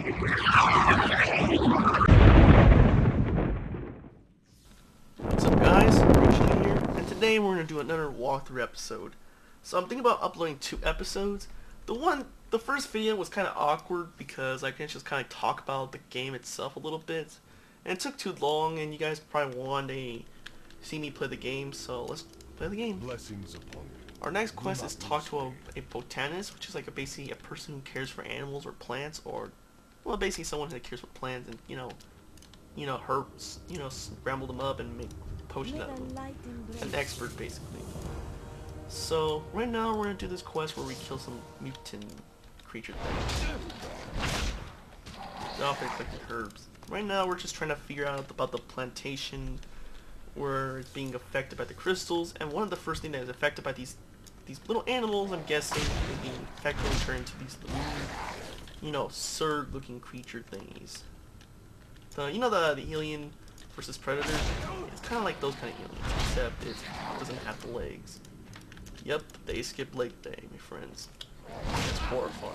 What's up guys, Greenchili here, and today we're going to do another walkthrough episode. So I'm thinking about uploading 2 episodes. The first video was kind of awkward because I can just kind of talk about the game itself a little bit. And it took too long and you guys probably want to see me play the game, so let's play the game. Blessings upon you. Our next quest is talk to a botanist, which is like basically a person who cares for animals or plants, or well, basically someone that cares for plants and herbs, scramble them up and make potions out of them. An expert basically. So right now we're gonna do this quest where we kill some mutant creature things. They're often collecting herbs. Right now we're just trying to figure out about the plantation where it's being affected by the crystals, and one of the first things that is affected by these little animals, I'm guessing, is being affected and turned into these little, surd looking creature thingies. So, the alien versus predator? It's kind of like those kind of aliens, except it doesn't have the legs. Yep, they skip leg day, my friends. It's horrifying.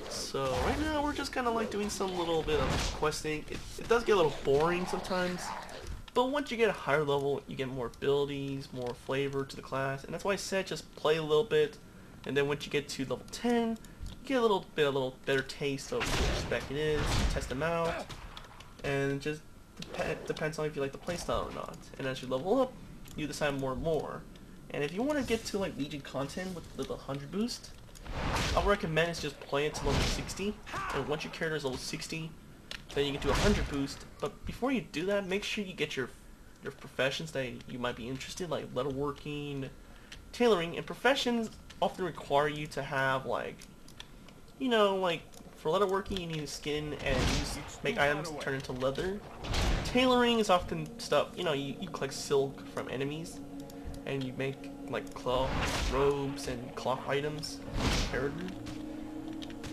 So, right now we're just kind of like doing some little bit of questing. It does get a little boring sometimes. But once you get a higher level, you get more abilities, more flavor to the class, and that's why I said just play a little bit, and then once you get to level 10, you get a little better taste of which spec it is, test them out, and it just depends on if you like the playstyle or not. And as you level up, you decide more and more. And if you want to get to like Legion content with the 100 boost, I would recommend is just play it to level 60, and once your character is level 60, then you can do 100 boost. But before you do that, make sure you get your professions that you might be interested, like leatherworking, tailoring, and professions often require you to have like for leatherworking you need a skin and make items turn into leather. Tailoring is often stuff, you collect silk from enemies and you make like cloth robes and cloth items for your character.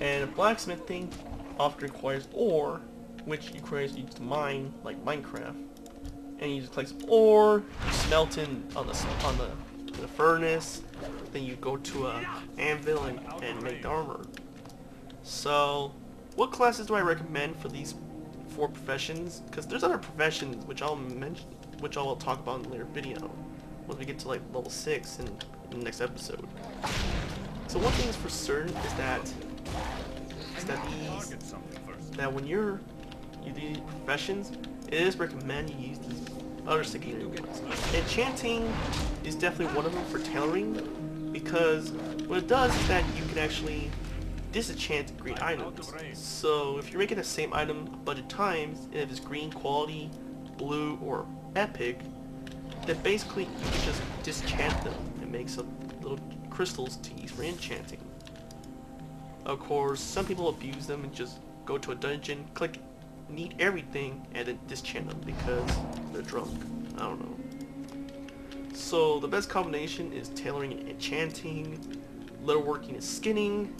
And blacksmithing often requires ore, which requires you to mine, like Minecraft. And you just collect some ore, you smelt in on the furnace, then you go to a anvil and make the armor. So, what classes do I recommend for these 4 professions? Because there's other professions which I'll talk about in a later video once we get to like level 6 in the next episode. So one thing is for certain is that when you do these professions, it is recommended you use these other secondary ones. Enchanting is definitely one of them for tailoring, because what it does is that you can actually disenchant green items. So if you're making the same item a bunch of times, and if it's green quality, blue, or epic, then basically you can just disenchant them and make some little crystals to use for enchanting. Of course, some people abuse them and just go to a dungeon, click need everything, and then disenchant them because they're drunk. I don't know. So the best combination is tailoring and enchanting, leatherworking and skinning,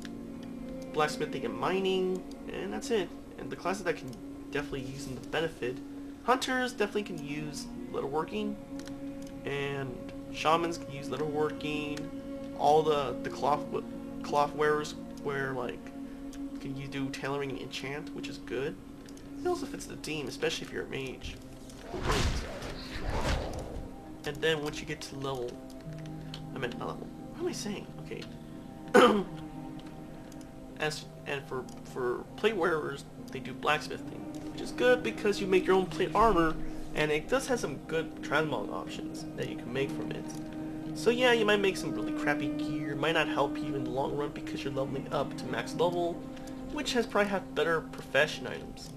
blacksmithing and mining, and that's it. And the classes that can definitely use them to benefit, hunters definitely can use leatherworking, and shamans can use leatherworking. All the cloth wearers wear can you do tailoring and enchant, which is good. It also fits the theme, especially if you're a mage. And then once you get to level, not level. What am I saying? Okay. And for plate wearers, they do blacksmithing, which is good because you make your own plate armor, and it does have some good transmog options that you can make from it. So yeah, you might make some really crappy gear, might not help you in the long run because you're leveling up to max level, which probably have better profession items.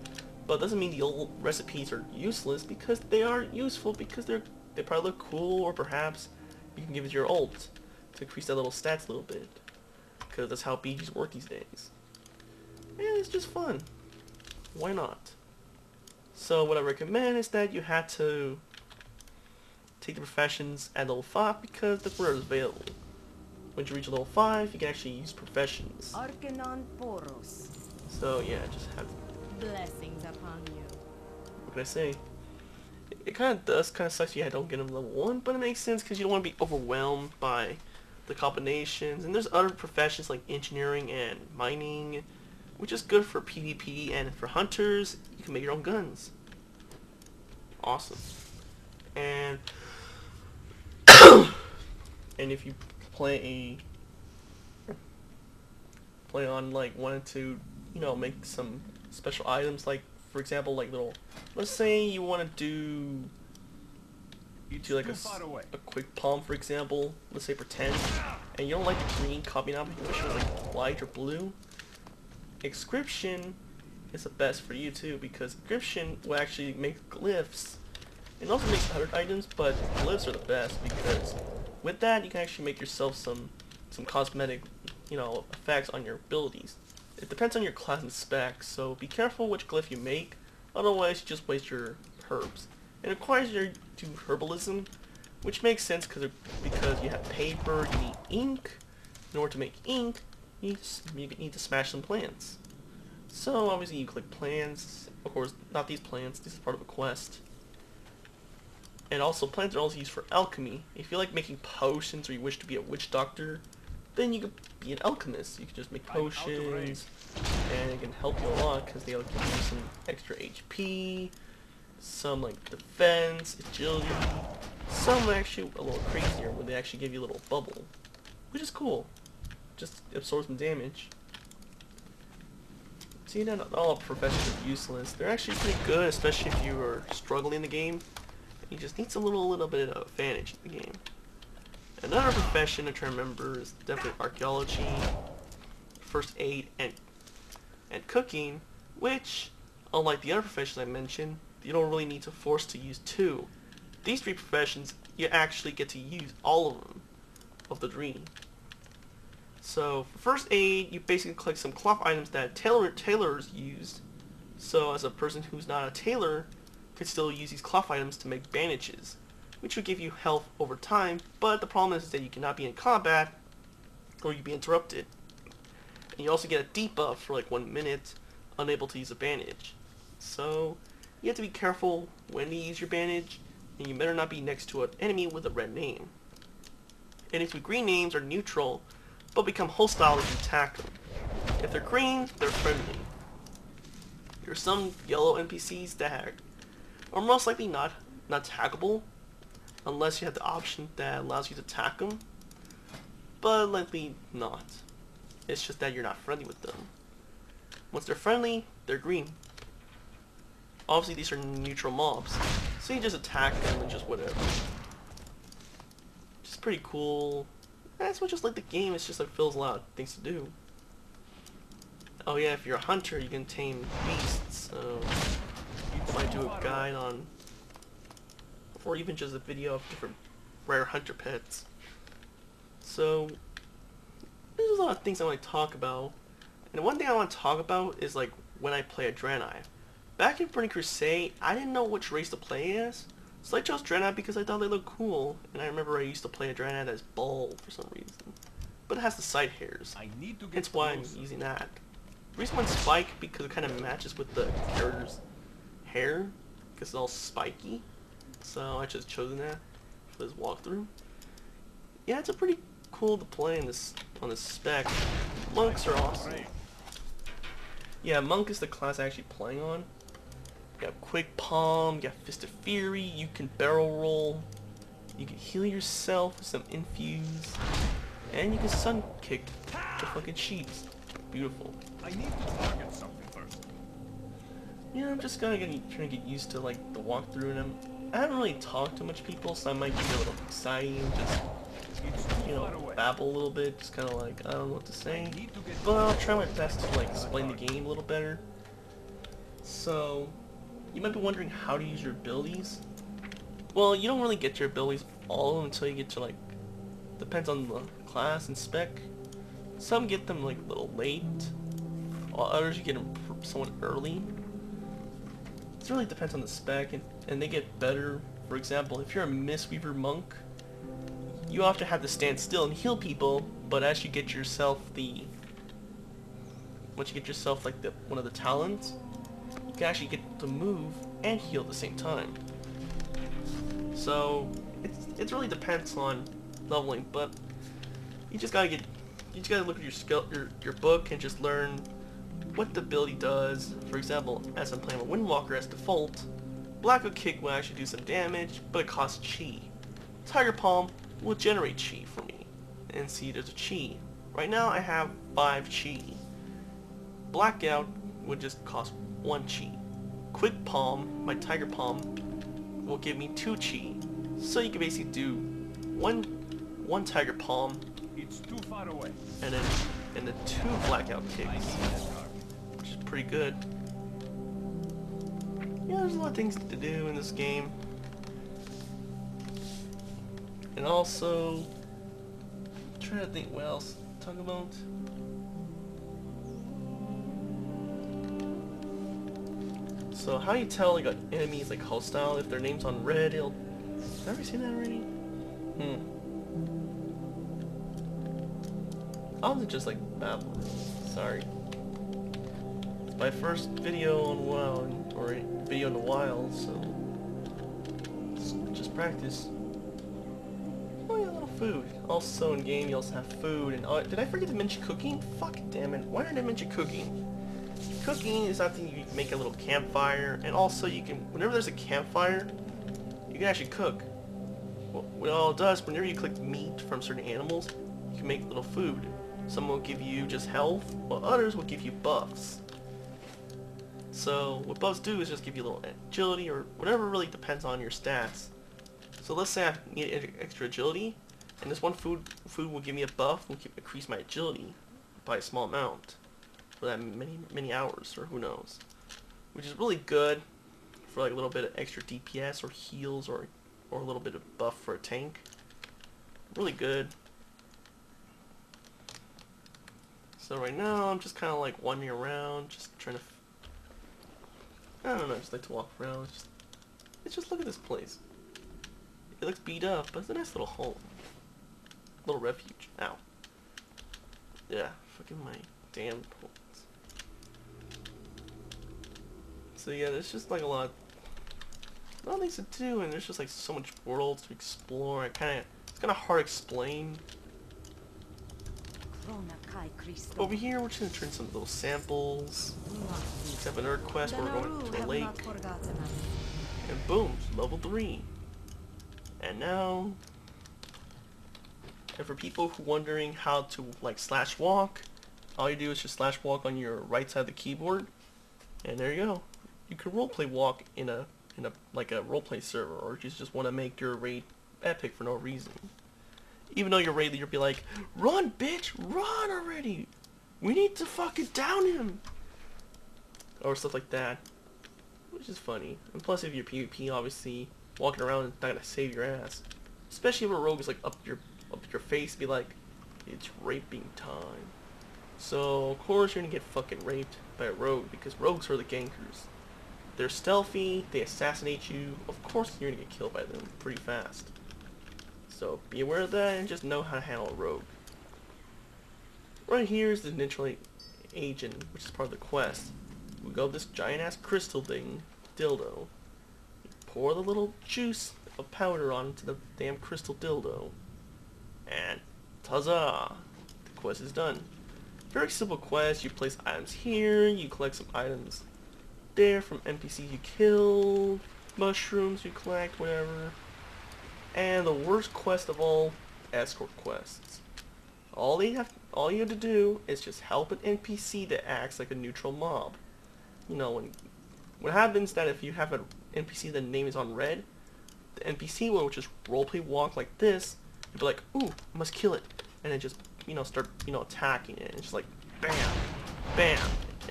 But doesn't mean the old recipes are useless, because they are useful because they probably look cool, or perhaps you can give it your ult to increase that little stats a little bit, because that's how BGs work these days. And it's just fun. Why not? So what I recommend is that you have to take the professions at level 5 because that's where it's available. When you reach level 5, you can actually use professions. So yeah, just have blessings upon you. What can I say? It kind of sucks you don't get them level 1, but it makes sense because you don't want to be overwhelmed by the combinations. And there's other professions like engineering and mining, which is good for PvP, and for hunters, you can make your own guns. Awesome. And and if you play on like wanted to, you know, make some special items, like for example, like little, let's say you want to do like a quick palm, for example, let's say pretend, and you don't like the green copy now, but you wish it was like white or blue. Inscription is the best for you too, because inscription will actually make glyphs. It also makes other items, but glyphs are the best, because with that you can actually make yourself some cosmetic, you know, effects on your abilities. It depends on your class and specs, so be careful which glyph you make, otherwise you just waste your herbs. It requires you to do herbalism, which makes sense because you have paper, you need ink. In order to make ink, you need to smash some plants. So obviously you click plants, of course not these plants, this is part of a quest. And also plants are also used for alchemy. If you like making potions or you wish to be a witch doctor, then you could be an alchemist. You can just make potions, and it can help you a lot because they'll give you some extra HP, some like defense, agility. Some are actually a little crazier where they actually give you a little bubble, which is cool. Just absorb some damage. See, not all professions are useless. They're actually pretty good, especially if you are struggling in the game. You just need some little bit of advantage in the game. Another profession to try to remember is definitely archaeology, first aid, and cooking, which, unlike the other professions I mentioned, you don't really need to force to use two. These three professions, you actually get to use all of them, of the three. So, for first aid, you basically collect some cloth items that tailors use. So, as a person who's not a tailor, could still use these cloth items to make bandages, which will give you health over time, but the problem is that you cannot be in combat, or you'd be interrupted. And you also get a debuff for like 1 minute, unable to use a bandage. So, you have to be careful when you use your bandage, and you better not be next to an enemy with a red name. Enemies with green names are neutral, but become hostile if you attack them. If they're green, they're friendly. There are some yellow NPCs that are most likely not attackable, unless you have the option that allows you to attack them, but likely not. It's just that you're not friendly with them. Once they're friendly, they're green. Obviously these are neutral mobs, so you just attack them and just whatever. Which is pretty cool. That's what just like the game, it's just like feels a lot of things to do. Oh yeah, if you're a hunter, you can tame beasts, so you might do a guide on, or even just a video of different rare hunter pets. So, there's a lot of things I want to talk about. And one thing I want to talk about is like when I play a Draenei. Back in Burning Crusade, I didn't know which race to play as. So I chose Draenei because I thought they looked cool. And I remember I used to play a Draenei that is bald for some reason. But it has the side hairs. That's why I'm using that. The reason why it's Spike, because it kind of matches with the character's hair. Because it's all spiky. So I just chosen that for this walkthrough. Yeah, it's a pretty cool to play in this on this spec. Monks are awesome. Yeah, Monk is the class I'm actually playing on. You got Quick Palm, you got Fist of Fury, you can barrel roll, you can heal yourself with some infuse, and you can sun kick the fucking sheets. Beautiful. I need to target something first. Yeah, I'm just trying to get used to like the walkthrough, and I haven't really talked to much people, so I might be a little exciting, just you know, babble a little bit, just kind of like I don't know what to say, but I'll try my best to like explain the game a little better. So, you might be wondering how to use your abilities. Well, you don't really get your abilities all until you get to like, depends on the class and spec. Some get them like a little late, while others you get them somewhat early. It really depends on the spec, and they get better. For example, if you're a Mistweaver monk, you often have to stand still and heal people, but as you get yourself like one of the talents, you can actually get to move and heal at the same time. So it really depends on leveling, but you just gotta look at your book and just learn what the ability does. For example, as I'm playing a Windwalker as default, Black Oak Kick will actually do some damage, but it costs chi. Tiger Palm will generate chi for me. And see, there's a chi. Right now I have 5 chi. Blackout would just cost 1 chi. Quick Palm, my Tiger Palm, will give me 2 chi. So you can basically do one Tiger Palm, It's too far away. and then 2 Blackout Kicks, which is pretty good. Yeah, there's a lot of things to do in this game. And also, I'm trying to think what else to talk about. So how you tell like an enemy is like hostile if their name's on red? It'll. Have I ever seen that already? I was just like babbling. Sorry. It's my first video on WoW, or a video in a while, so just practice. Oh yeah, a little food. Also in game you also have food, and did I forget to mention cooking? Fuck damn it! Why did I mention cooking? Cooking is after you make a little campfire, and also you can, whenever there's a campfire, you can actually cook. What all it does, whenever you collect meat from certain animals, you can make little food. Some will give you just health, while others will give you buffs. So what buffs do is just give you a little agility, or whatever really depends on your stats. So let's say I need extra agility, and this one food will give me a buff, will increase my agility by a small amount for that many hours, or who knows, which is really good for like a little bit of extra DPS or heals, or a little bit of buff for a tank. Really good. So right now I'm just kind of like wandering around, just trying to, I don't know, I just like to walk around. Let's just look at this place. It looks beat up, but it's a nice little home. Little refuge. Ow. Yeah, fucking my damn points. So yeah, there's just like a lot of things to do, and there's just like so much worlds to explore. It's kind of hard to explain. Over here, we're just gonna turn some little samples. Let's have an Earth quest where we're going to a lake, and boom, level 3. And now, and for people who wondering how to like slash walk, all you do is just slash walk on your right side of the keyboard, and there you go. You can roleplay walk in a like a roleplay server, or you just want to make your raid epic for no reason. Even though your raid leader be like, "Run, bitch, run already! We need to fucking down him," or stuff like that, which is funny. And plus, if you're PvP, obviously walking around is not gonna save your ass. Especially if a rogue is like up your face, be like, "It's raping time." So of course you're gonna get fucking raped by a rogue, because rogues are the gankers. They're stealthy, they assassinate you. Of course you're gonna get killed by them pretty fast. So be aware of that and just know how to handle a rogue. Right here is the neutral agent, which is part of the quest. We go this giant ass crystal thing, dildo. You pour the little juice of powder onto the damn crystal dildo, and ta-za! The quest is done. Very simple quest. You place items here, you collect some items there from NPCs you killed, mushrooms you collect, whatever. And the worst quest of all, escort quests. All you have to do is just help an NPC that acts like a neutral mob. You know, what happens that if you have an NPC that name is on red, the NPC will just roleplay walk like this, and be like, "Ooh, I must kill it," and then just start attacking it, and it's just like bam, bam,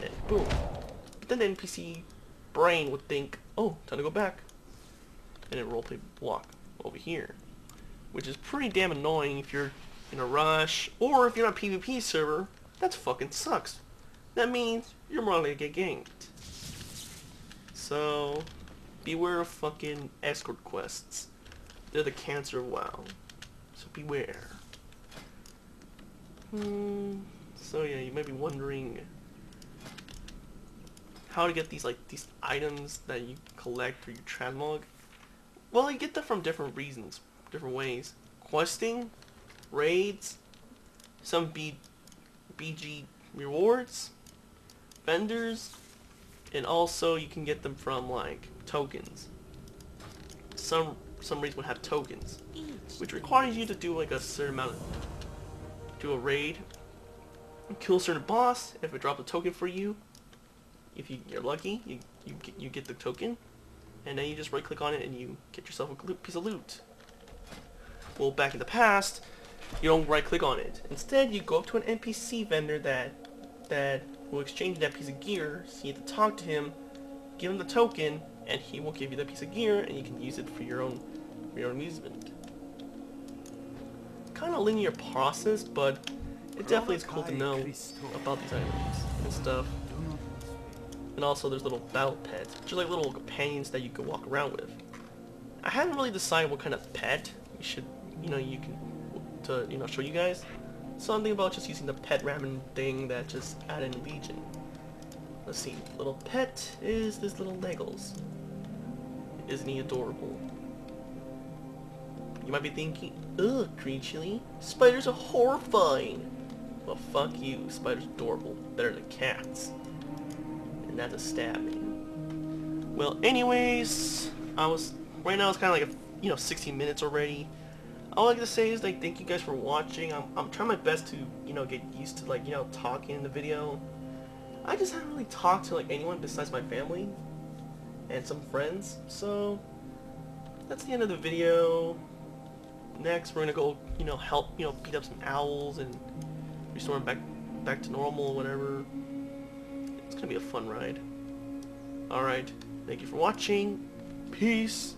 and boom. But then the NPC brain would think, "Oh, time to go back," and then roleplay walk over here, which is pretty damn annoying if you're in a rush, or if you're on a PvP server. That fucking sucks. That means you're more likely to get ganked. So beware of fucking escort quests. They're the cancer of WoW. So beware. So yeah, you might be wondering how to get these items that you collect through your transmog. Well, you get them from different reasons, different ways. Questing, raids, some BG rewards, vendors, and also you can get them from like tokens. Some raids would have tokens, which requires you to do like a certain amount of, do a raid, kill a certain boss. If it drops a token for you, if you're lucky, you get the token, and then you just right click on it and you get yourself a piece of loot. Well, back in the past, you don't right click on it. Instead, you go up to an NPC vendor that will exchange that piece of gear. So you have to talk to him, give him the token, and he will give you that piece of gear, and you can use it for your own amusement. Kind of linear process, but it definitely is cool to know about these items and stuff. And also there's little battle pets, which are like little companions that you can walk around with. I haven't really decided what kind of pet you should, you can, to, show you guys. Something about just using the pet ramen thing that just added in Legion. Let's see, little pet is this little Leggles. Isn't he adorable? You might be thinking, ugh, Greenchili, spiders are horrifying. Well, fuck you, spiders are adorable, better than cats. And that's a stabbing. Well, anyways, right now it's kind of like 16 minutes already. All I like to say is like thank you guys for watching. I'm trying my best to get used to talking in the video. I just haven't really talked to like anyone besides my family and some friends. So that's the end of the video. Next we're gonna go help beat up some owls and restore them back to normal or whatever. It's gonna be a fun ride. Alright, thank you for watching. Peace.